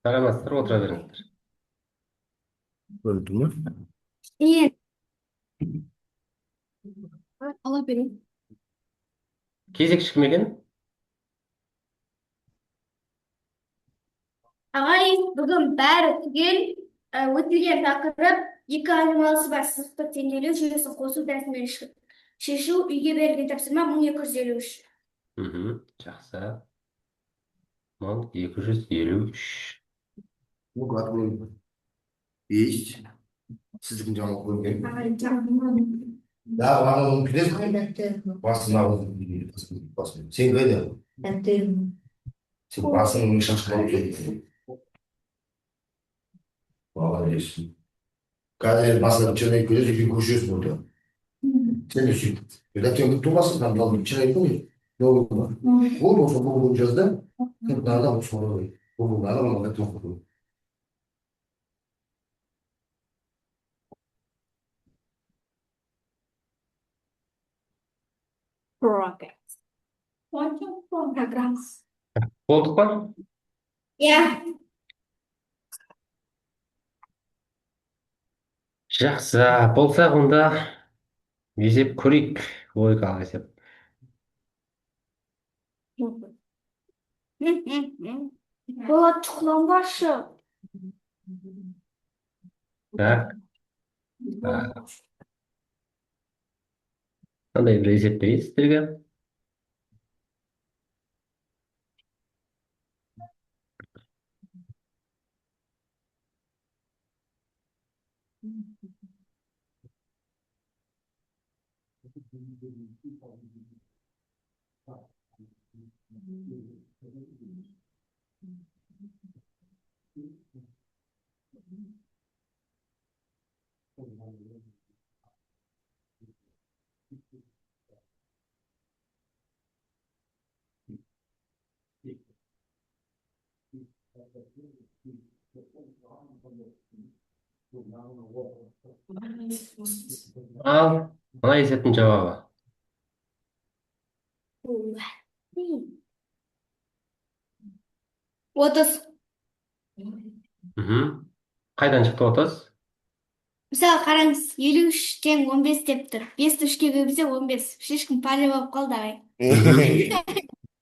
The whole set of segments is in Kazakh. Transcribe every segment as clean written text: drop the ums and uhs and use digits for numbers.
Саламатсыздар, отыра беріңіздер. Öldü mü? İyi. Ала берейін. Кезекші кім екен? Ағай, бүгін бәрі түгел, өтілген тақырып екі айнымалысы бар сызықтық теңелу жүйесін қосу тәсілімен шешу, үйге берілген тапсырма 1253. Жақсы. 1253. Bu kadar есть. Sizin cevap koyun. Ағай, жағынан. Daha var onun pide basın alın. Basın. Sen öyle. Sen basın şaşkın olsun. Vallahi diyorsun. Kader basın içine göre bir koşuyorsun burada. Sen düşün. Öyle ki basın dalın içine yapıyor. Ne olur mu? Bu olsa bu bulacağız da. Daha da bu soru. Bu bunlar ama ne topluluğu. Rocket. Программа. Болдық па? Я. Жақсы. Болсақ онда есеп көрейік. Логикалық есеп. Болат тұқыланбашы. Так. Қандай бір есеп берейін сіздерге? Ал, мына есептің жауабы. 30. Қайдан шықты 30? Мысалы, қараңыз, 53-тен 15 деп тұр. 5-ті 3-ке бөлсе 15. Шешкім пәле болып қалды ағай.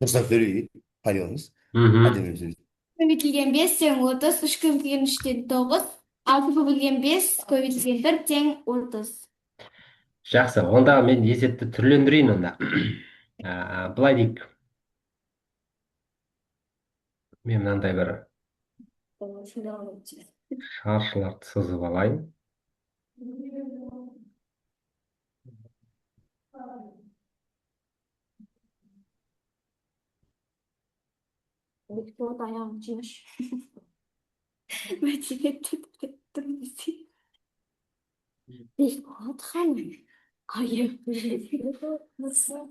Mustafa Feri'yi tanıyorsunuz. Hadi bir Көбейтілген 5 тең 30, 3 көбейтілген 3-тен 9, 6 көбейтілген 5, көбейтілген 1 тең 30. Жақсы, онда мен есепті түрлендірейін онда. Былай дейік. Мен мынандай бір шаршыларды сызып алайын. Bekliyor ayağım cimş. Мәдениетті тұрмысы. Бекболат ханым. Hayır. Nasıl?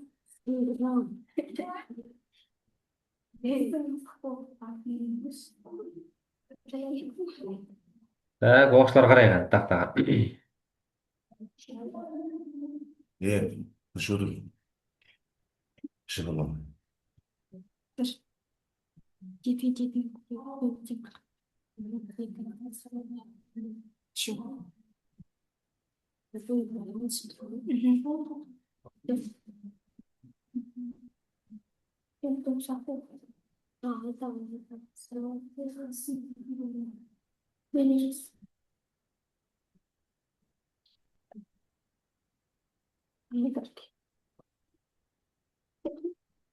Так, оқушылар қарайған тақтаға. Şu dur. Şey yapalım. Чего?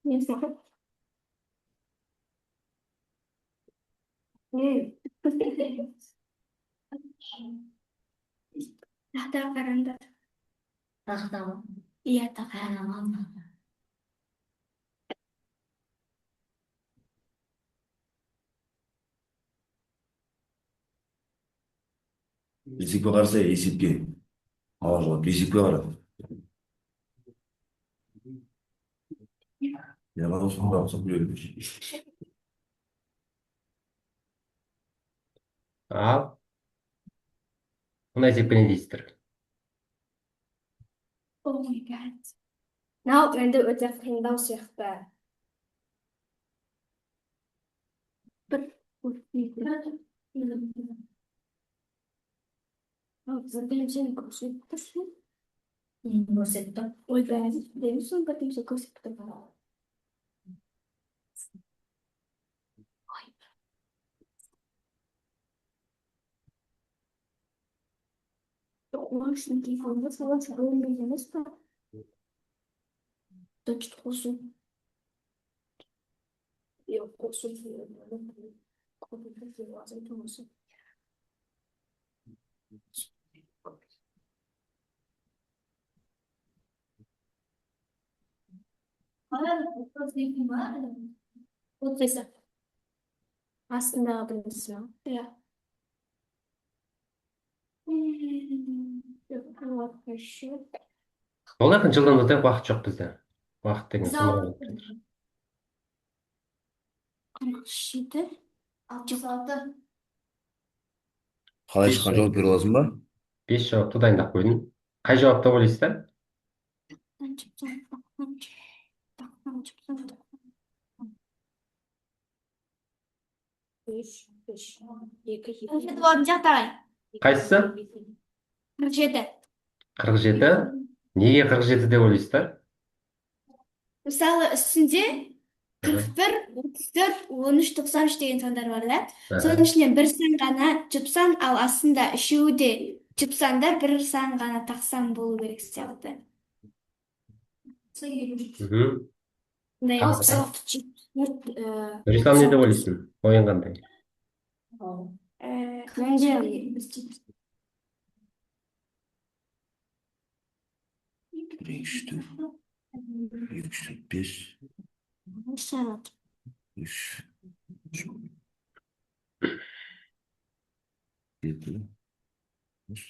Не знаю. Тақта қараңдар. Тақта ма? Иә, тақта. Есепке қарса есепке. Ала есепке қарады. Yalan olsun da olsa böyle bir şey. Ал, мына есепке не дейсіздер? Oh my god. Мынау енді өте қиындау сияқты. Затем сен көрсетті. Көрсеттім. Ойбай, демесің бірден көрсетті. Оның үшін телефонға саласың, өлмейді емес па? Точно қосу. Yok, қосу. Отбасы. Астындағы біріншісі ма? Иә. Олардың жылдамдықта уақыт жоқ бізде. Уақыт деген санаулы болып жатыр. 47, 66. Қалай шыққан жауап бере аласың ба? 5 жауапты дайындап қойдым. Қай жауапты ойлайсыздар? Қайсысы? 47. 47. Неге 47 деп ойлайсыздар? Мысалы үстінде 41, 34, 13, 93 деген сандар бар да. Соның ішінен бір сан ғана жұпсан, ал астында үшеуі де жұпсандар, бір сан ғана тақсан болу керек сияқты. Руслан не деп ойлайсың? Ойың қандай? Екі, үш, төрт, бес, үш, жеті, үш.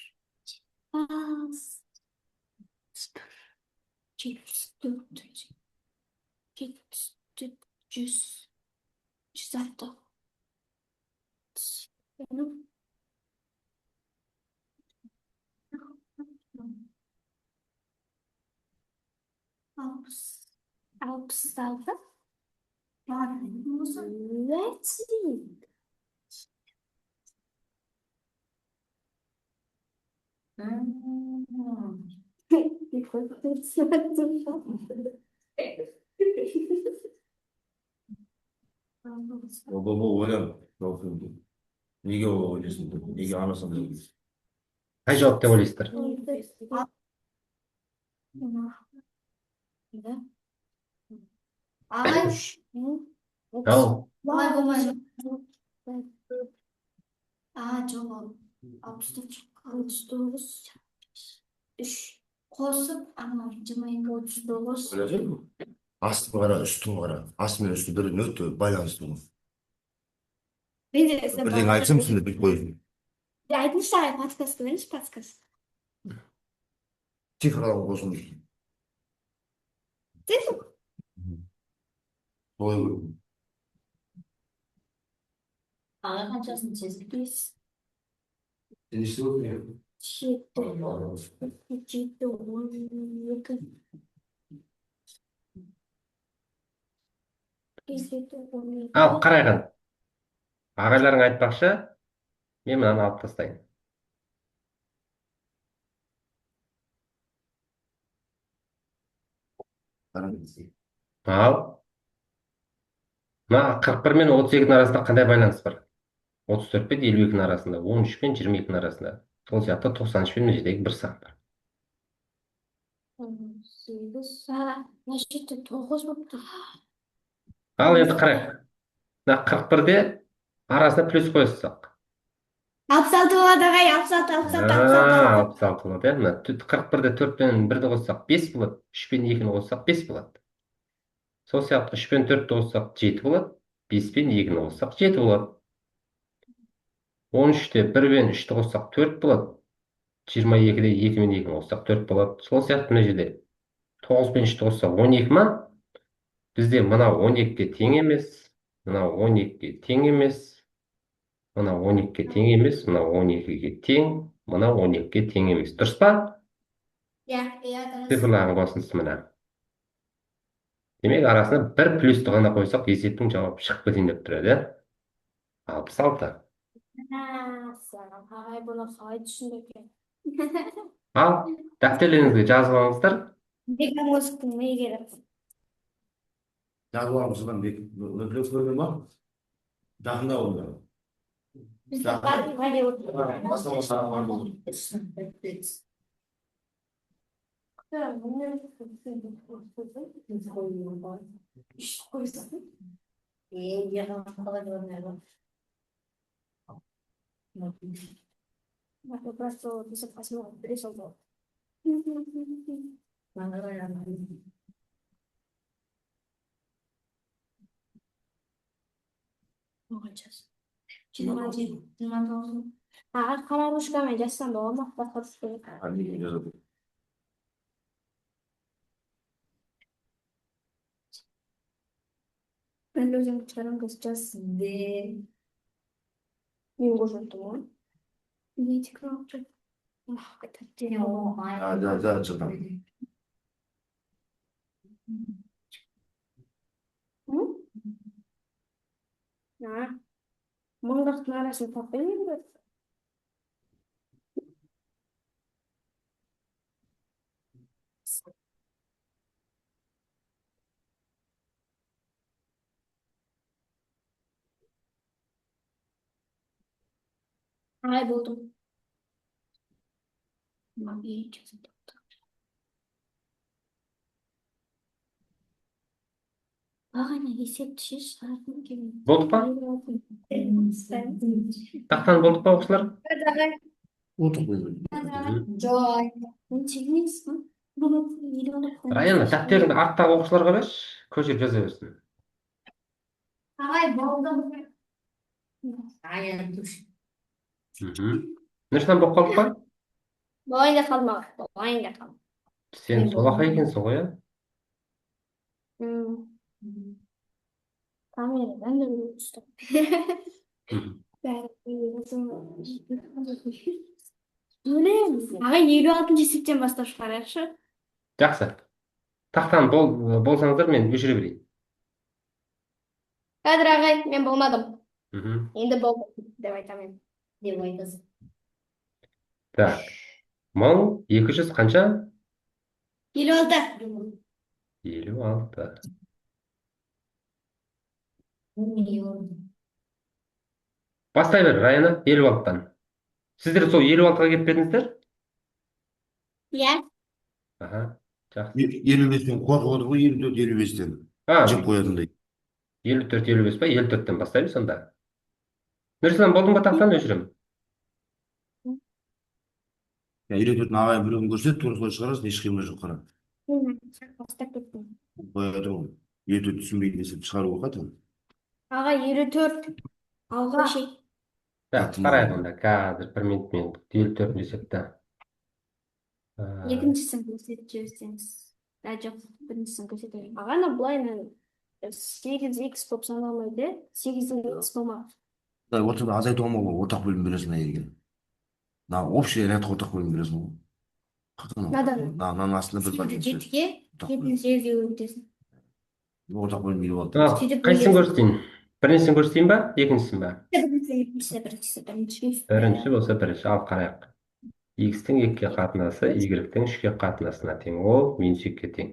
Alpes aldı. Let's see. ойлан. Неге ойлайсың? Неге анасың? Қай жауап деп ойлайсыздар? Ал, Жоқ, 69, 3 қосып, 22, 39. Ойласың ба? Астын қара, үстін қара. Асты мен үсті бірін өтті, байланысты ғой. Бірдеңе айтсам сен де біліп қойсын. Айтыңызшы, подсказка беріңізші, подсказка. Цифралар қосың. Цифр? Ой, Аға қаншасын сезді? 5, сен естіп отырмын. 7, 12. ал қарайған. Ағайларың айтпақшы, мен мынаны алып тастайын. Ал, мына 41 мен 32-дің арасында қандай байланыс бар? 34 пен 52-дің арасында, 13 пен 22-дің арасында. Сол сияқты 93 пен 17-дегі бір сан бар. 18, 9 болып тұр. Ал енді қарайық. Мына 41-де арасына плюс қойсақ. 66 болады ағай, 66, 66. 66 болады, мына 41-де 4 пен 1-ді қоссақ 5 болады, 3 пен 2-ні қоссақ 5 болады. Сол сияқты 3 пен 4-ді қоссақ 7 болады, 5 пен 2-ні қоссақ 7 болады. 13-те 1 пен 3-ті қоссақ 4 болады, 22-де 2 пен 2-ні қоссақ 4 болады. Сол сияқты мына жерде 9 пен 3-ті қоссақ 12 ма? Бізде мынау 12-ге тең емес, мынау 12-ге тең емес, мынау 12-ге тең емес, мынау 12-ге тең, мынау 12-ге тең емес. Дұрыс па? Иә, Цифрлардың қосындысы мына. Демек, арасына бір плюсті ғана қойсақ, есептің жауабы шығып кетейін деп тұрады. 66. Ағай, бұны қалай түсінді екен? Ал дәптерлеріңізге жазып алыңыздар. Мегамозгтың мегері. Жазып аламыз содан көрген ба? Жақында болды. Бізде барлығы деп отыр. Бастама саған бар болды. Aku просто bisa kasih waktu sobat. Olacağız. Kararlı çıkamayacağız da olmaz. Bakarız. Hadi yazalım. Ben de özüm çıkarım kısacağız. Yungu жұртым. Не tekrar olacak? Ah, 자, 잠깐. Hı? Ya, mangақтың арасын таппай ма енді? Ай, болдым. Ағайна есепті шеш, шығарғым келмейді. Болдық па? Тақтан болдық па оқушылар? Otur böyle. Жой. Мен чегінесің. Бұны Раяна, дәптеріңді арттағы оқушыларға берші, көшіріп жаза берсін. Ағай, болдым. Нұрсынан болып қалдық па? Болайын да қалмақ. Болайын да қалмақ. Сен солақай екенсің ғой, иә? Камерадан да өстім. Ағай, 56-шы есептен бастап шығарайықшы. Жақсы. Тақтан болсаңыздар мен өшіре берейін. Қадыр ағай, мен болмадым. Мгм. Енді болдым деп айтамын. Деп айтасың. Так. 1200 қанша? 56. 56. Миллион. Бастай бер, Раяна, 56-тан. Сіздер сол 56-ға келіп бердіңіздер? Иә. Аха, жақсы. 55'ten korkuyordu bu 54-55'ten. Çık koyadın 54-55 па? 54-тен бастаймыз сонда. Нұрсынан болдың ба тақтан өшірем? Ya 54'ün ağaya bir gün görse turşuya çıkarırsın hiç kıyma yok kara. Бастап кеттім. Koyadın onu. 54 түсінбейді десе шығару оқатын. Аға, 54. Алға шей. Так, қарайық онда. Қазір 1 минутмен 54 есепті. Екіншісін көрсетіп жіберсеңіз. Жоқ, біріншісін көрсетейін. Ағана былай мен 8x болып саналмайды. 8x болмақ. Ортада азайту болмау ортақ бөлім бересің әйелге. На общий ряд ортақ бөлім бересің ғой. Надан. Наның астында бір бар. 7-ге 7-ге өтесің. Ортақ бөлім беріп алды. Қайсысын көрсетейін? Біріншісін көрсетейін ба? Екіншісін ба? Бірінші болса бірінші. Ал қарайық. X-тің 2-ге қатынасы, Y-тің 3-ге қатынасына тең. Ол минус 2-ге тең.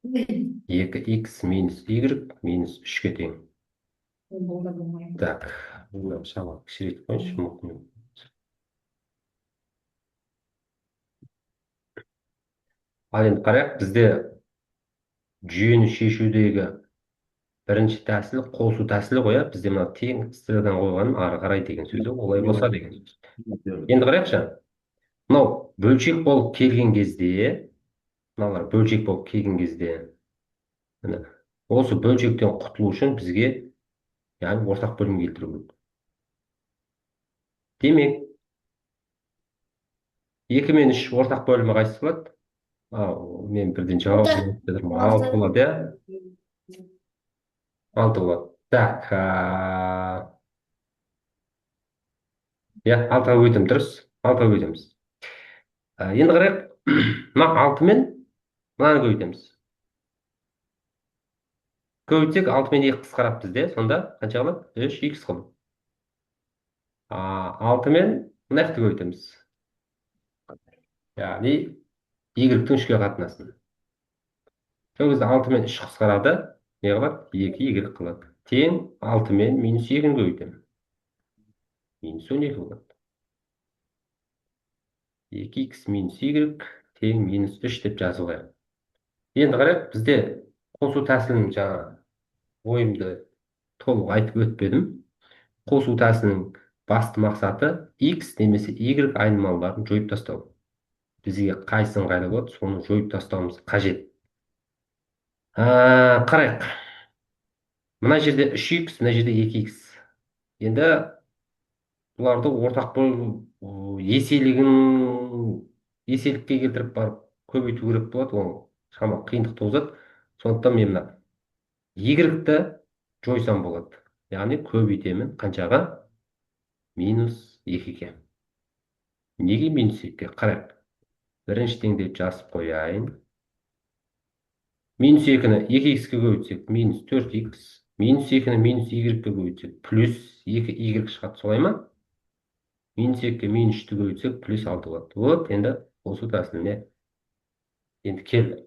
2x минус Y минус 3-ге тең. Так, bunu шамалы кішірейтіп қойшы, мүмкін. Ал енді қарайық, бізде жүйені шешудегі бірінші тәсіл қосу тәсілі қоя. Бізде мына тең сызықтан қойғаным ары қарай деген сөз, олай болса деген сөз. Енді қарайықшы. Мынау бөлшек болып келген кезде, мыналар бөлшек болып келген кезде, осы бөлшектен құтылу үшін бізге яғни ортақ бөлім келтіру керек. Демек, 2 мен 3 ортақ бөлімі қайсысы болады? Мен бірден жауап беріп тұрмын. 6 болады, иә? 6 болады. Так. Иә, 6-ға өтім дұрыс. 6-ға өтеміз. Енді қарайық. Мына 6 мен мынаны көбейтеміз. Көбейтсек 6 мен 2 қысқарады бізде. Сонда қанша қалады? 3x қылып. Алтымен мына жақты көбейтеміз. Яғни y-тің үшке қатынасын. Сол кезде 6 мен 3 қысқарады. Не қылады? 2y қылады. Тең 6 мен минус 2-ні көбейтемін. Минус 12 болады. 2x минус y тең минус 3 деп жазып қоямын. Енді қарайық, бізде қосу тәсілінің жаңа ойымды толық айтып өтпедім. Қосу тәсілінің басты мақсаты x немесе y айнымалыларын жойып тастау. Бізге қайсысы ыңғайлы болады, соны жойып тастауымыз қажет. Қарайық. Мына жерде 3x, мына жерде 2x. Енді бұларды ортақ бөлу еселікке келтіріп барып көбейту керек болады. Ол шамалы қиындық туғызады. Сондықтан мен мына y-ті жойсам болады. Яғни көбейтемін қаншаға? Минус 2-ге. Неге минус 2-ге? Қарайық. Бірінші теңдеп жазып қояйын. Минус 2-ні 2x-ке көбейтсек, минус 4x. Минус 2-ні минус y-ге көбейтсек, плюс 2y шығады, солай ма? Минус 2-ге минус 3-ті көбейтсек, плюс 6 болады. Вот, енді қосу тәсіліне енді келді.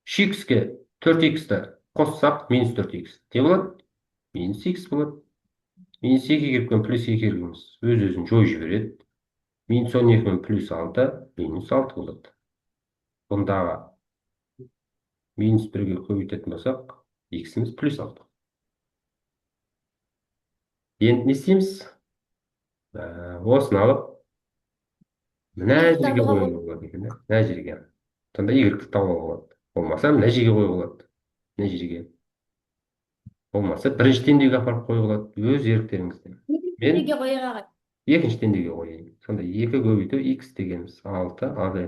3x-ге 4x-ті қоссақ, минус 4x. Не болады? Минус x болады. Минус 2-ге кірген плюс 2 кіргеніміз өз-өзін жой жібереді. Минус 12 мен плюс 6, минус 6 болады. Бұндағы минус 1-ге көбейтетін болсақ, x-іміз плюс 6. Енді не істейміз? Осыны алып, мына жерге қоюға болады екен. Мына жерге. Сонда y-ті табуға болады. Болмаса, мына жерге қоюға болады. Мына жерге. Болмаса, бірінші теңдеуге апарып қоюға болады. Өз еріктеріңізде. Мен екінші теңдеуге қояйын. Сонда 2 көбейту x дегеніміз 6, y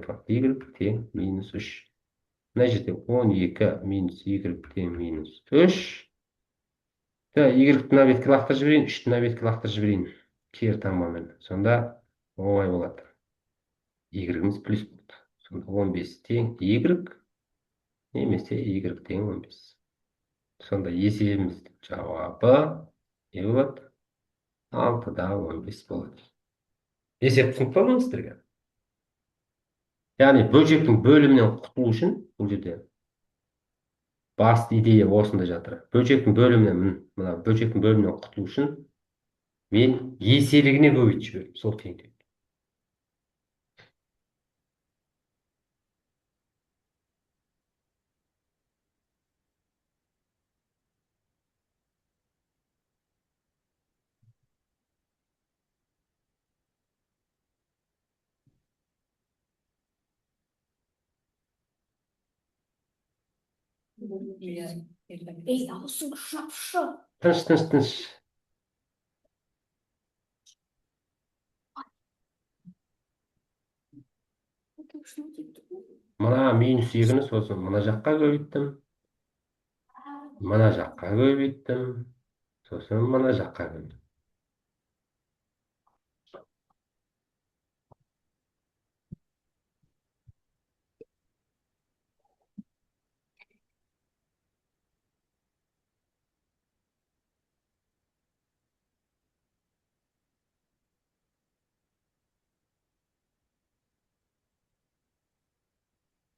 тең минус 3. Мына жерде 12 минус y тең минус 3. Y-ті мына бетке лақтырып жіберейін, 3-ті мына бетке лақтырып жіберейін. Кері таңбамен. Сонда оңай болады. Y-іміз плюс болды. Сонда 15 тең y немесе y тең 15. Сонда есебіміздің жауабы не болады? 6-да 15 болады. Есеп түсінікті ме сіздерге? Яғни бөлшектің бөлімінен құтылу үшін бұл жерде басты идея осында жатыр. Бөлшектің бөлімінен құтылу үшін мен еселігіне көбейтіп жібердім, сол теңдеу. Ей, аузың жапшы. Тыныш. Мына минус 2-ні сосын мына жаққа көбейттім. Мына жаққа көбейттім. Сосын мына жаққа көбейттім.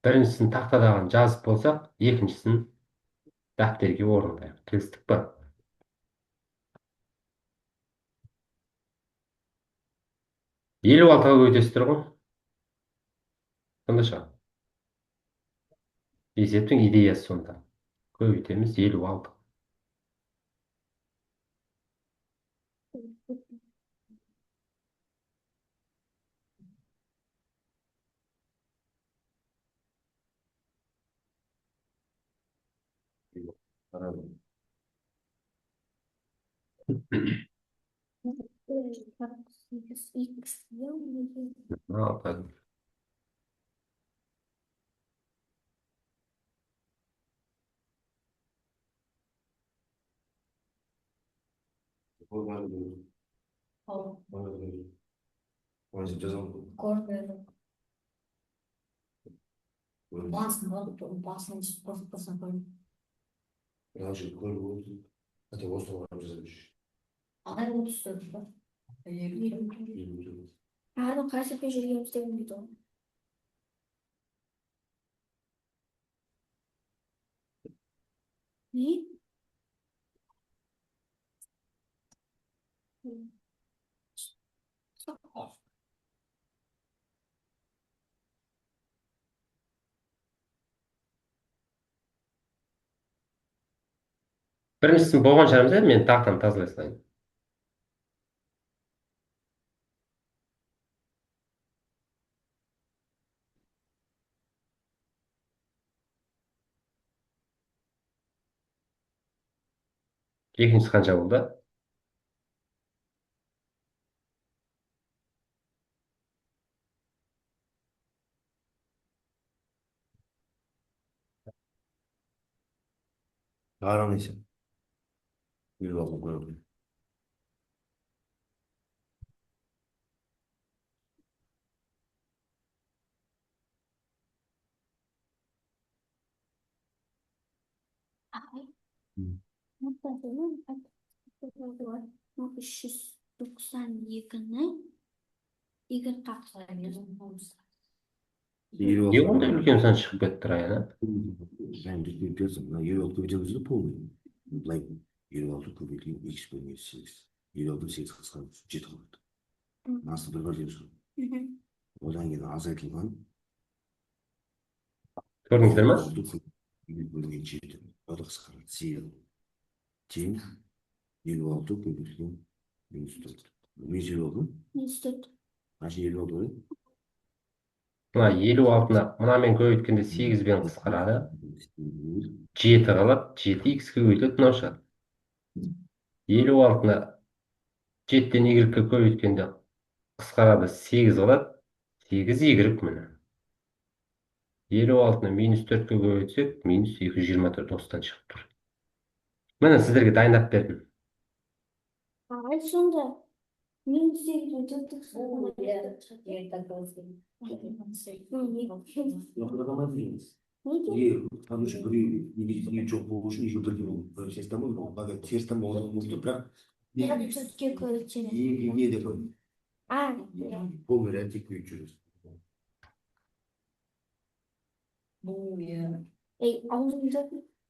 Біріншісін тақтадан жазып болсақ, екіншісін дәптерге орындайық. Келістік па? Елу алтыға көбейтесіздер ғой. Сонда шығады. Есептің идеясы сонда. Көбейтеміз 56. Qaysi jirganimizda bilmaydi u. Ne? Birinchisi bo'lgan sharimizda men taxtani tozalay salayin. Ikkinchisi qancha bo'ldi? Yarim neyse. Bir oldu koyalım. Uch yuz to'qson ikkini yigirma İyi Не oldu. oldu ulkan san chiqib ketdi yana? Ben de görüyorsun. İyi oldu. Videomuzda pol. Like, iyi oldu. Kuvvetli. X bölgesi 8. İyi oldu. 8 kıskanmış. Ciddi oldu. Nasıl bir var diyorsun? Odan yine azaltılgan. Ko'rdingizlar mi? Oldu. Bölge ciddi. O da kıskanmış. 8. Team. İyi oldu. Kuvvetli. %4. Ne iyi oldu? Kaç iyi oldu? Mына 56-ны мынамен көбейткенде 8-бен қысқарады. 7 қалады. 7x-ке көбейтіледі, мынау шығады. 56-ны 7-тен y-ге көбейткенде қысқарады, 8 қалады. 8y міне. 56-ны минус 4-ке көбейтсек, минус 224 осыдан шығып тұр. Міне сіздерге дайындап бердім. Сонда мен сегіз Потому что не çok boğuşun işi böyle sesten mi? Bak sesten boğuşun bırak. İyi de koy. Bu böyle tek büyütürüz.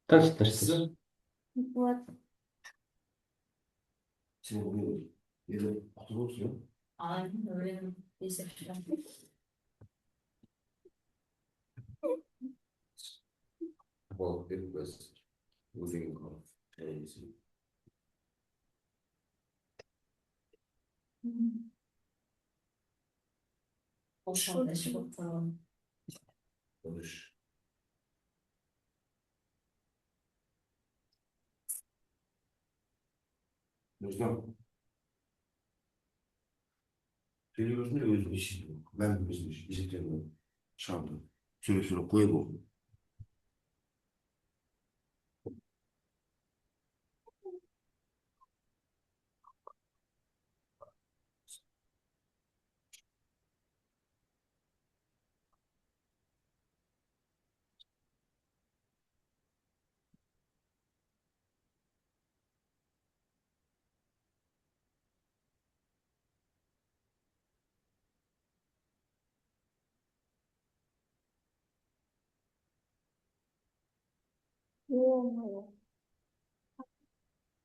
Тыныш, тыныш. Вот. Sen bunu yere oturursun ya. Aynen öyle. Neyse. Bu bir bez. Uzun konu. Boşaltı bakalım. Konuş. Hocam. Söylüyorsun ya özün işi. Ben özün işi. İşitlerim. Çaldım. Süre koyalım.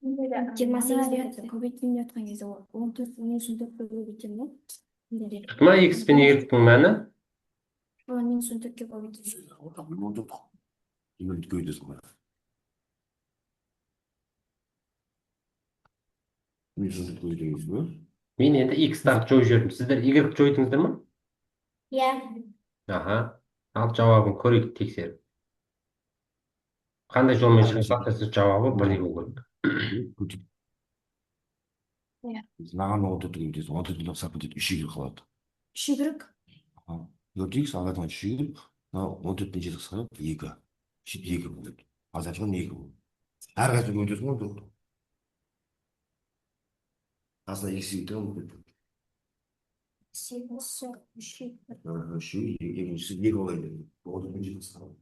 Жиырма сегіз көбейтілмей жатқан кезде ол 14 минус 14-ке көбейтілді. Tutma x пен y-тің мәні? Минус 14-ке көбейтілді. Oldu. Şimdi gördüğünüz gibi. Yüzünü gördüğünüz gibi. Мен енді x-тарды жойып жібердім. Сіздер y-ді жойдыңыздар ма? Иә. Аха. Ал жауабын көрейік, тексеріп. Қандай жолмен шығарсақ та сіз жауабы бірдей болу керек. Знаған oldu diyoruz. Oldu diyoruz. Sapı diyor. Üşüyor kalat. Шүгірік. Gördük. Ağadan üşüyor. 14 неше қысқарып 2. Şimdi 2 болды. Азатқан 2 болды. Әрқайсысы өтесің ғой болды. Aslında eksi bir oldu. Şu ikincisi 2 olaydı. Oldu неше қысқарып.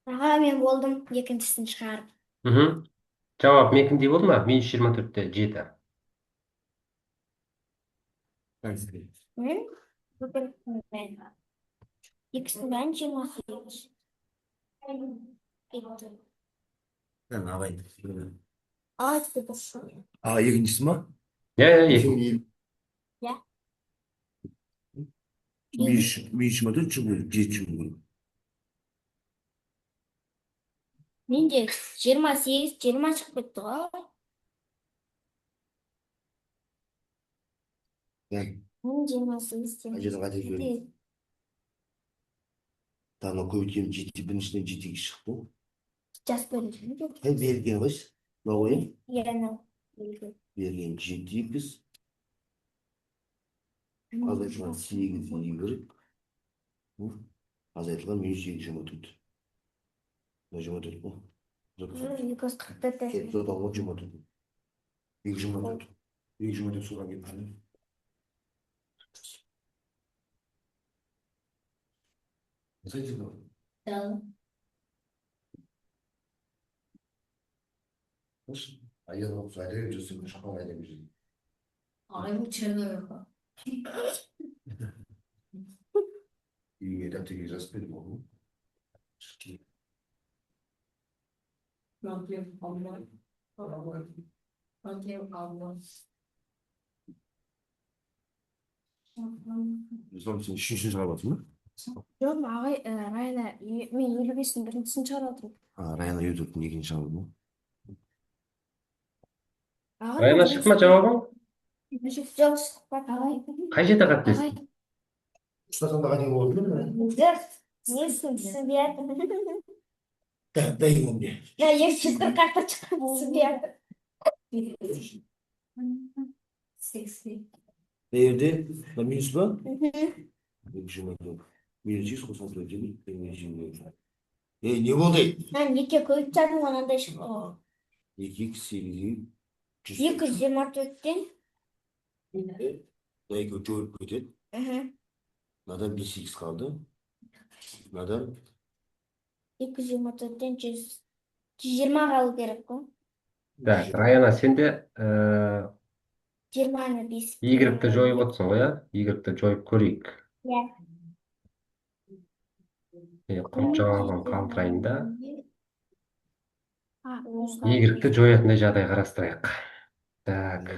Мен болдым екіншісін шығарып. Жауап менікіндей болды ма? Минус 24-те 7. Hangisi? Bugün ben. X'ten 28. Bitti. Ben alayım. Artı bu. Ikincisi mi? Ya ya Sen екі. iyi. Ya. Bir iş mi? Çıkıyor. Çıkıyor. Menде 28, 20 chiqib ketdi ғой. Ben 28, Acaba kaç ediyor? 28. Tamam koyayım ciddi birinin ciddi çıktı. Just bölüşüm. Hep belirgen var. Ne oluyor? Yani. Belirgen ciddi biz. Azaltılan 8 Y. Azaltılan 180 tut. Ne cuma tut bu? Yukos 44. Hep zaten o cuma tut. Bir cuma tut. Bir cuma tut sonra git. Nasıl çıktı? Да. Nasıl? Ayı olsa ayı yüzüsü şaka ayı yüzüsü. 아이고 제가요. İyi edepte gireceğiz benim oğlum. Rabbim Allah. Rabbim Allah. Son sen üçüncü sıra mı? Жоқ, ағай, Райна, мен 55-дің біріншісін шығарып отырмын. Rayna YouTube'un ikinci çaldı mı? Ағай, Райана шықты ма жауабың? жоқ, шықпады, ағай. Қай жерде Ағай, қателестің? Ustasan daha ne oldu mu? жоқ, несін түсінбедім. Dayım onu diye. Я 240 карта çıktı, түсінбедім. 60. Evde ben minus var. Cuma tut. Minus 193 ne oldu? Мен неге көйіп тастадым, анандай шықты. 2x 8'i 224-тен. Dayı kötü kötü. Neden 1x kaldı? Neden? 224-тен 120 қалу керек қой. Так, Раяна, сен де 20-ны 5. Y-ті жойып отырсың ғой, иә? Y-ті жойып көрейік. Иә. Құр жауабын қалдырайын да. А, Y-ті жоятындай жағдай қарастырайық. Так,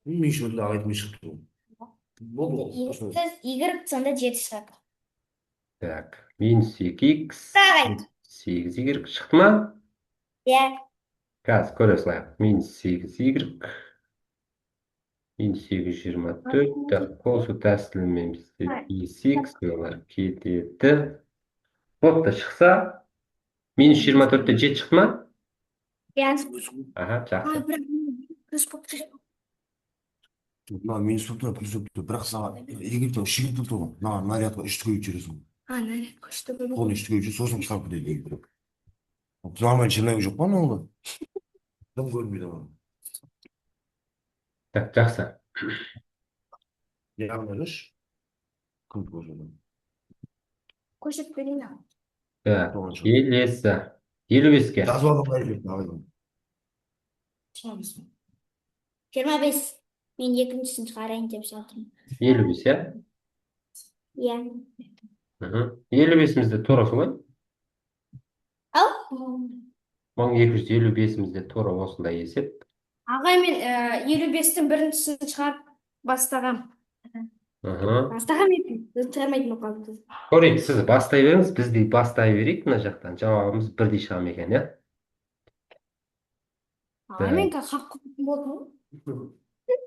Minus var da ait mi çıktı? Bolu. Y сонда 7 шығады. так. Минус 2x. Давай. 8y шықты ма? Иә. Қазір көре салайық. Минус 8y. Минус 824. Так, қосу тәсілімен бізде 5x. Олар кетеді. Вот та шықса. Минус 24-те 7 шықты ма? Иә. Аха, жақсы. бірақ плюс болып тұр. Na minus tuttu, plus tuttu. Bırak sana Egipt'ten şiir tuttu. Na nariyat var, üçlü içerisin. Наряд күшті болып. Onu üçlü içi sosun kitap değil Egipt'te. Zaman içinden yok mu ne oldu? Ben görmüyorum onu. Так, жақсы. Yanlış. Kım bozuldu. Көшіп берейін. Так, келесі. 55-ке. Yazı alıp Egipt'te aldım. 25. Мен екіншісін шығарайын деп жатырмын. 55, иә? Иә. 55-мізде тура солай. Ал? 1255-мізде тура осындай есеп. Ағай, мен 55-тің біріншісін шығарып бастағам. Бастағам екен. Шығармайтын болып қалды. Көрейік, сіз бастай беріңіз, біз де бастай берейік мына жақтан. Жауабымыз бірдей шыға ма екен, иә? Ағай, мен қақ болдым.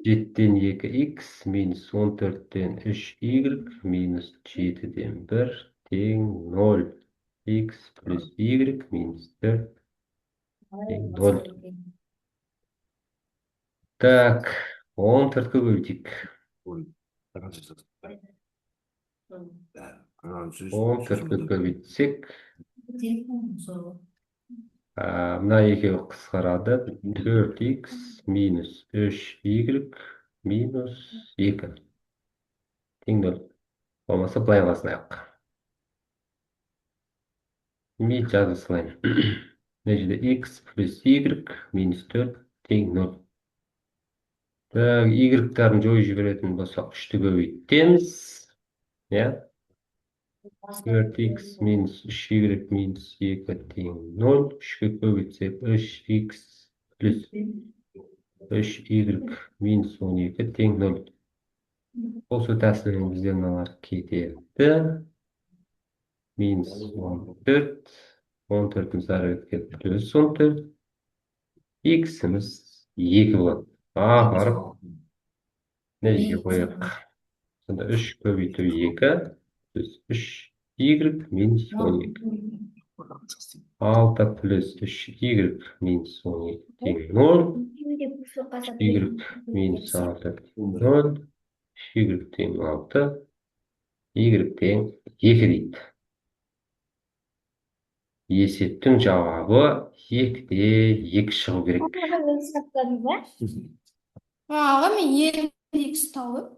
7-тен 2x минус 14-тен 3y минус 7-ден 1 тең 0. X плюс y минус 4 тең 0. Так, 14-ке бөлдік. 14-ке көбейтсек, мына екеуі қысқарады. 4x минус 3y минус 2 тең 0. Болмаса былай қыласынайық. Мейлі жаза салайын. Мына жерде x плюс y минус 4 тең 0. Y-тарын жойып жіберетін болсақ, 3-ті көбейтеміз. Иә? 4x минус 3y минус 2 тең 0. 3-ке көбейтсек, 3x плюс 3y минус 12 тең 0. Қосу тәсілімен бізде мыналар кетеді. Минус 14. 14-ін сары бетке плюс 14. X-іміз 2 болады. Барып, нәтиже қояйық. Сонда 3 көбейту 2 плюс 3y минус 12. 6 плюс 3y минус 12 тең 0. Y минус 6 0. Y тең 6. Y тең 2 дейді. Есептің жауабы 2-де 2 шығу керек. Аға, мен 2x тауып.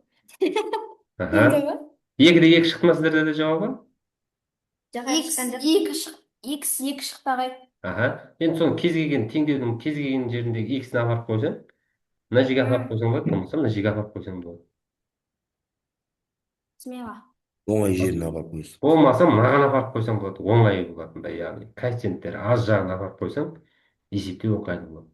Аха. 2-де 2 шықты ма сіздерде де жауабы? X 2 шықты ағай. Аха. Енді соны кез келген теңдеудің кез келген жеріндегі x-ін апарып қойсаң, мына жерге апарып қойсаң болады, болмаса мына жерге апарып қойсаң болады. Смело. Оңай жеріне апарып қойсын. Болмаса мынаған апарып қойсаң болады, оңай болатындай, яғни коэффициенттер аз жағына апарып қойсаң, есептеу оңай болады.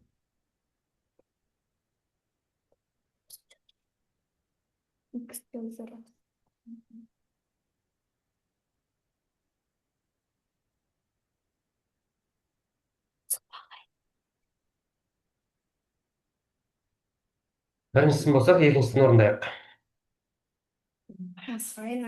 Біріншісін болсақ, екіншісін орындайық. Шығарайын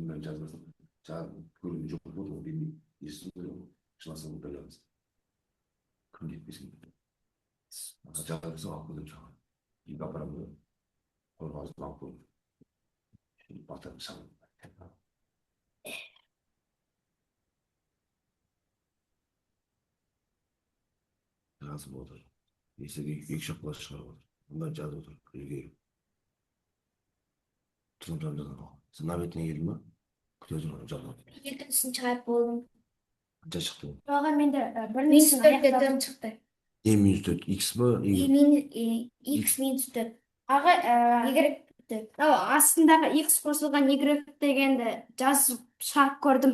мен жазбасам, көрген жоқ болды, ол білмейді. Естімейді, шынасам білеміз. Кім кетпесін. Жазбасам алып көрдім шығар. Үйге апарамын, қорғасын алып көрдім. Батырым шағын. Жазып отыр. Есеге 2 шақпалас шығарып отыр. Бұнда жазып отыр. Үйге. Тұрым. Сен нәбетіне келдің ба? Күтесің оны жазып отыр. Екіншісін шығарып болдым. Қанша шықты? Аға, менде біріншісін аяқтадым шықты. Минус 4, x ба? X минус 4. Аға, Y. Астындағы X қосылған Y дегенді жазып шығарып көрдім.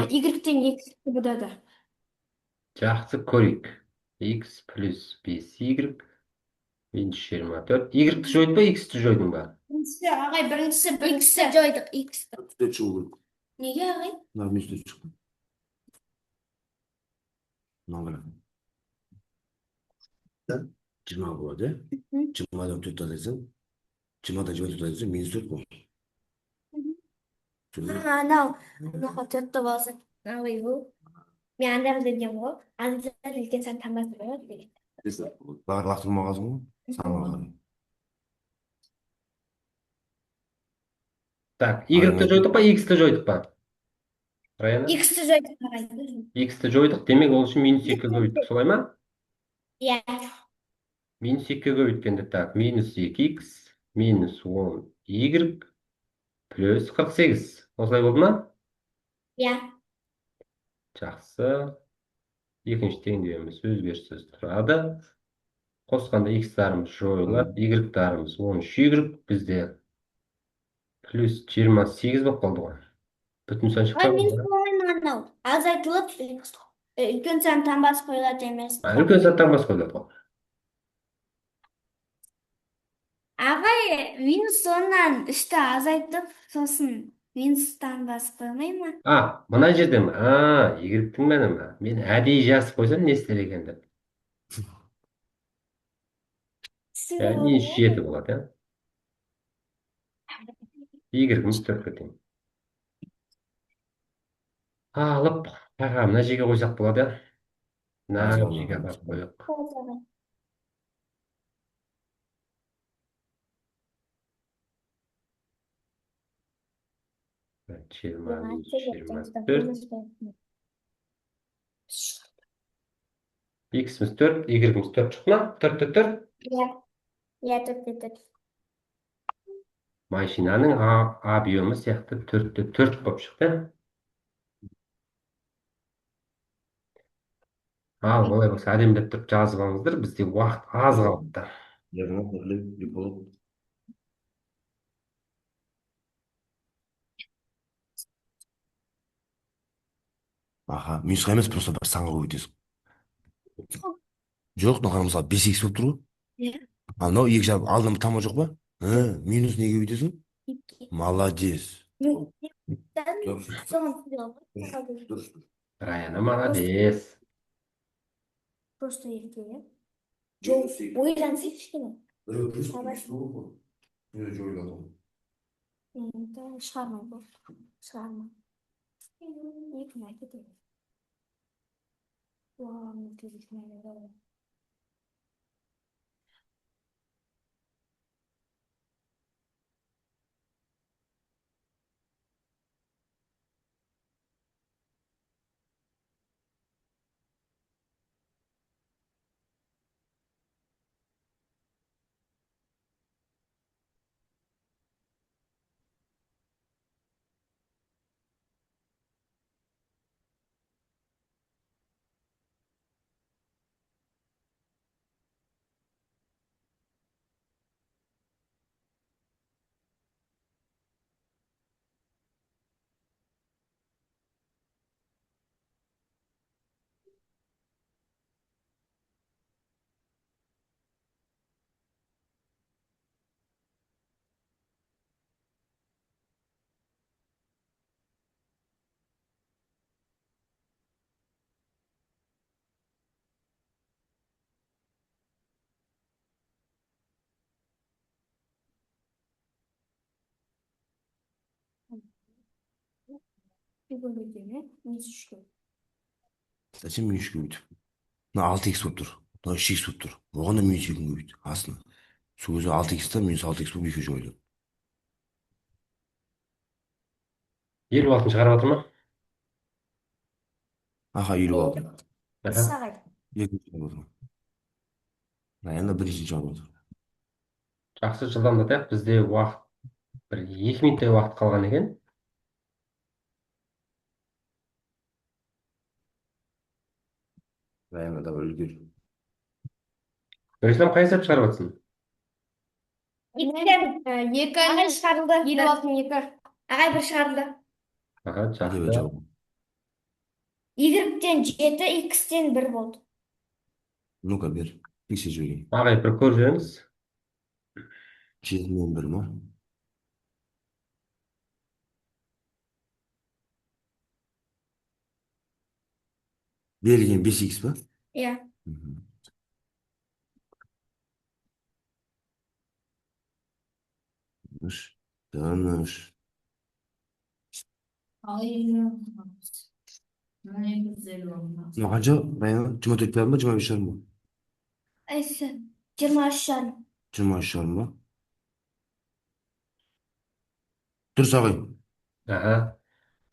Y-тен X бұдады. Жақсы, көрейік. X плюс 5y минус 24. Y-ті жойды ба, X-ті жойдың ба? Ағай, біріншісі X-ті жойдық. X-ті. 4 шығу керек. Неге, ағай? Минус 4 шықты. Мынау 20 болады, 20-дан 4 алайсың, 20-дан 24 алайсың, минус 4 болады. Анау 4-ті болсын. Ағай, бұл. Мен андағын білген ғой. Андағын білген сан тамбасы болады. Бағыр лақтырмағазың ғой, санмағазың. Так, Y-ті жойдық па, X-ті жойдық па? X-ті жойдық. X-ті жойдық, демек ол үшін минус 2 көбейттік, солай ма? Иә. Минус 2 көбейткенде, так, минус 2x, минус 10y, плюс 48. Осылай болды ма? Иә. Жақсы. Екінші теңдеуіміз өзгеріссіз тұрады. Қосқанда x-тарымыз жойылады, y-тарымыз 13y, бізде плюс 28 болып қалды ғой. Бүтін сан шыққан Мен ғой. солаймын анау. Азайтылып, үлкен сан тамбасы қойылады емес. Үлкен саттан бас қойылады ғой. Ағай, минус 10-нан 3-ті азайтып, сосын минус тамбасы қоймай ма? Мына жерде ме? Y-тің мәні ме? Мен әдейі жазып қойсам не істер екен деп. Минус 7 болады, иә? Y-іміз 4-ке тең. Алып, мына жерге қойсақ болады, иә? Мына жерге апарып қояйық. X-imiz 4, Y-imiz 4 шықты ма? 4-те 4. Иә. Иә, 4-те 4. Машинаның объемы сияқты 4-те 4 болып шықты. Ал олай болса әдемілеп тұрып жазып алыңыздар. Бізде уақыт аз қалыпты. Яғни бірлік болып. Аха, минусқа емес, просто бір санға көбейтесің. Жоқ, мынаған мысалы 5х болып тұр ғой. Иә. Анау 2 жарым алдын тама жоқ па? Минус неге көбейтесің? 2. Молодец. Соған Дұрыс. Раяна молодец. Просто 2, иә. Жоқ, ойлансай кішкене. Шығармай болды. Шығарма. 2-ні әкетеді. Зачем минус көбейтіп? Мына 6х болып тұр. Мына 3х болып тұр. Оған да минус 2 көбейт. Астына. Сол кезде 6х-та минус 6х болып 2 жойылады. 56-ны шығарып жатыр ма? Аха, 56. Аха. Сағай. Екінші жауап отыр. Раяна бірінші жауап отыр. Жақсы жылдамдатайық. Бізде уақыт бір 2 минуттай уақыт қалған екен. Раяна да үлгер. Нұрислам қай есеп шығарып жатсың? 2 ағай шығарылды. 56-ның 2. Ағай 1 шығарылды. Аха, Әдебі жақсы. жауап. Y-тен 7, X-тен 1 болды. Ну-ка, бер. Тексер жіберейін. Ағай бір көріп жүріңіз. 7 мен 1 ма? Берілген 5х па? Иә. Таныш. Ну, қанша? Раяна, 24 жарым ба, 25 жарым ба? Әйсі, 23 жарым. 23 жарым ба? Дұрыс ағай. Аха.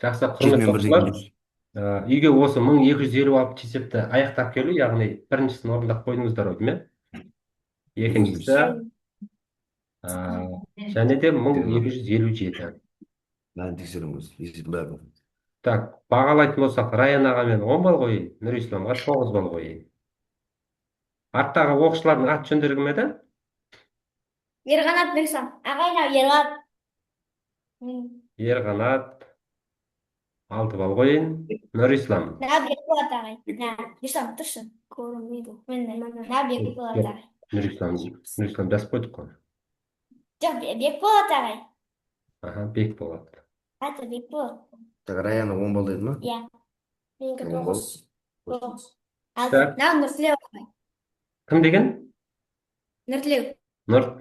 Жақсы, 7 құрметті мен 1 оқушылар. деген 100. Үйге осы 1256 есепті аяқтап келу, яғни біріншісін орындап қойдыңыздар ғой, деймін. Екіншісі және де 1257. Бәрін тексереміз. Есеп бәрін. Так, бағалайтын болсақ, Раян ағамен 10 балл қойын, Нұрисламға 9 балл қойын. Арттағы оқушылардың аты жөндері кім еді? Ерғанат Бексам. Ағайна Ерғанат. Ерғанат 6 балл қойын, Нұрислам. Нә Бекболат ағай. Нә, Бексам тұршы. Көрінбейді. Нә Бекболат ағай. Нұрислам жазып қойдық қой. Жоқ, Бекболат ағай. Аха, Бекболат. Аты Бекболат. Так, Раяна 10 балл деді ма? Иә. Менікі 10 балл. 9. Так. Нә Нұртілеу ағай. Кім деген? Нұртілеу. Нұр